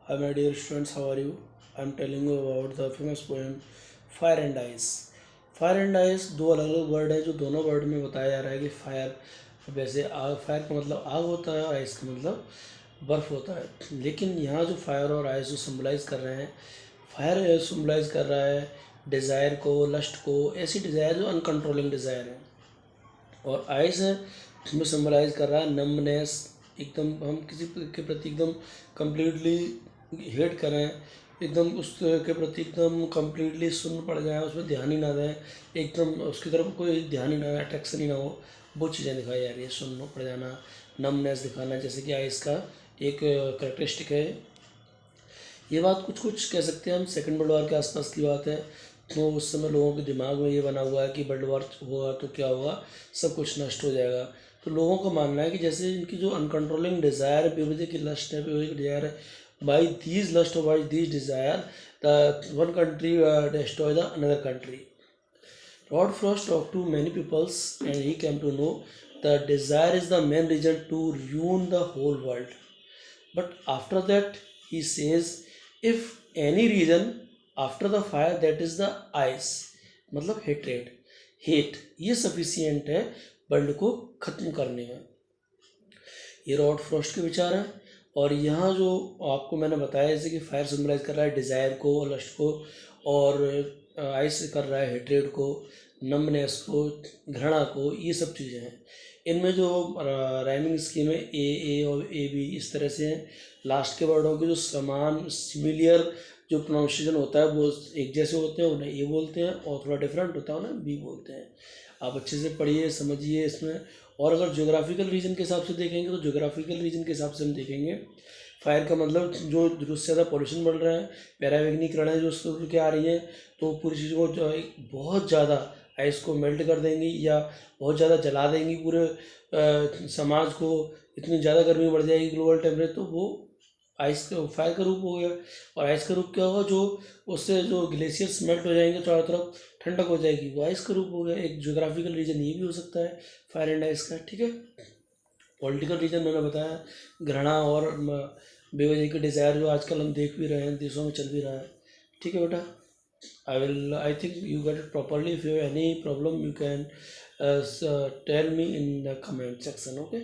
Hi, my dear students, how are you? I'm telling you about the famous poem Fire and Ice. Fire and ice दो अलग अलग word है जो दोनों word में बताया जा रहा है कि फायर वैसे आग, फायर का मतलब आग होता है और आइस का मतलब बर्फ़ होता है। लेकिन यहाँ जो फायर और आइस जो सिम्बलाइज़ कर रहे हैं, फायर सिम्बलाइज़ कर रहा है डिज़ायर को, लस्ट को, ऐसी डिज़ायर जो अनकंट्रोलिंग डिज़ायर है। और आइस है उसमें सिम्बलाइज कर रहा है नमनेस, एकदम हम किसी के प्रति एकदम कम्प्लीटली हेट करें, एकदम उसके प्रति एकदम कम्प्लीटली सुन्न पड़ जाए, उसमें ध्यान ही ना दें, एकदम उसकी तरफ कोई ध्यान ही ना, अट्रैक्शन ही ना हो, वो चीज़ें दिखाई जा रही है। सुन्न पड़ जाना, नमनेस दिखाना, जैसे कि आइस का एक करेक्टरिस्टिक है। ये बात कुछ कुछ कह सकते हैं हम सेकंड वर्ल्ड वॉर के आसपास की बात है। तो उस समय लोगों के दिमाग में ये बना हुआ है कि वर्ल्ड वॉर होगा तो क्या होगा, सब कुछ नष्ट हो जाएगा। तो लोगों का मानना है कि जैसे इनकी जो अनकंट्रोलिंग डिज़ायर है, बेवजह की लस्ट है, बेवजह की डिज़ायर है, बाई दीज लस्ट और by these desire the one country destroy the another country. Rod Frost talked to many peoples and he came to know that desire is the main reason to ruin the whole world. But after that, he says, if any reason after the fire, that is the ice, मतलब hatred, hate, ये sufficient है world को ख़त्म करने में। ये rod Frost के विचार हैं। और यहाँ जो आपको मैंने बताया जैसे कि फायर सिम्बलाइज कर रहा है डिज़ायर को, लस्ट को, और आइस कर रहा है हेट्रेड को, नमनेस को, घृणा को, ये सब चीज़ें हैं। इनमें जो राइमिंग स्कीम है ए और ए बी इस तरह से हैं। लास्ट के वर्डों के जो समान सिमिलियर जो प्रोनाउंसिएशन होता है वो एक जैसे होते हैं, उन्हें ए बोलते हैं, और थोड़ा डिफरेंट होता है उन्हें बी बोलते हैं। आप अच्छे से पढ़िए, समझिए इसमें। और अगर ज्योग्राफिकल रीजन के हिसाब से देखेंगे तो ज्योग्राफिकल रीजन के हिसाब से हम देखेंगे फायर का मतलब जो जरूरत से ज़्यादा पॉल्यूशन बढ़ रहा है, पैरावैग्निकरणें जो सूर्य के आ रही हैं, तो पूरी चीज़ को जो बहुत ज़्यादा आइस को मेल्ट कर देंगी या बहुत ज़्यादा जला देंगी पूरे समाज को। इतनी ज़्यादा गर्मी बढ़ जाएगी, ग्लोबल टेम्परेचर, तो वो आइस का फायर का रूप हो गया। और आइस का रूप क्या होगा, जो उससे जो ग्लेशियर्स मेल्ट हो जाएंगे, चारों तरफ ठंडक हो जाएगी, वो आइस का रूप हो गया। एक ज्योग्राफिकल रीजन ये भी हो सकता है फायर एंड आइस का, ठीक है। पॉलिटिकल रीजन मैंने बताया, घृणा और बेवजह की डिज़ायर जो आजकल हम देख भी रहे हैं, देशों में चल भी रहा है, ठीक है बेटा। I think you got it properly. If you have any problem, you can tell me in the comment section, okay?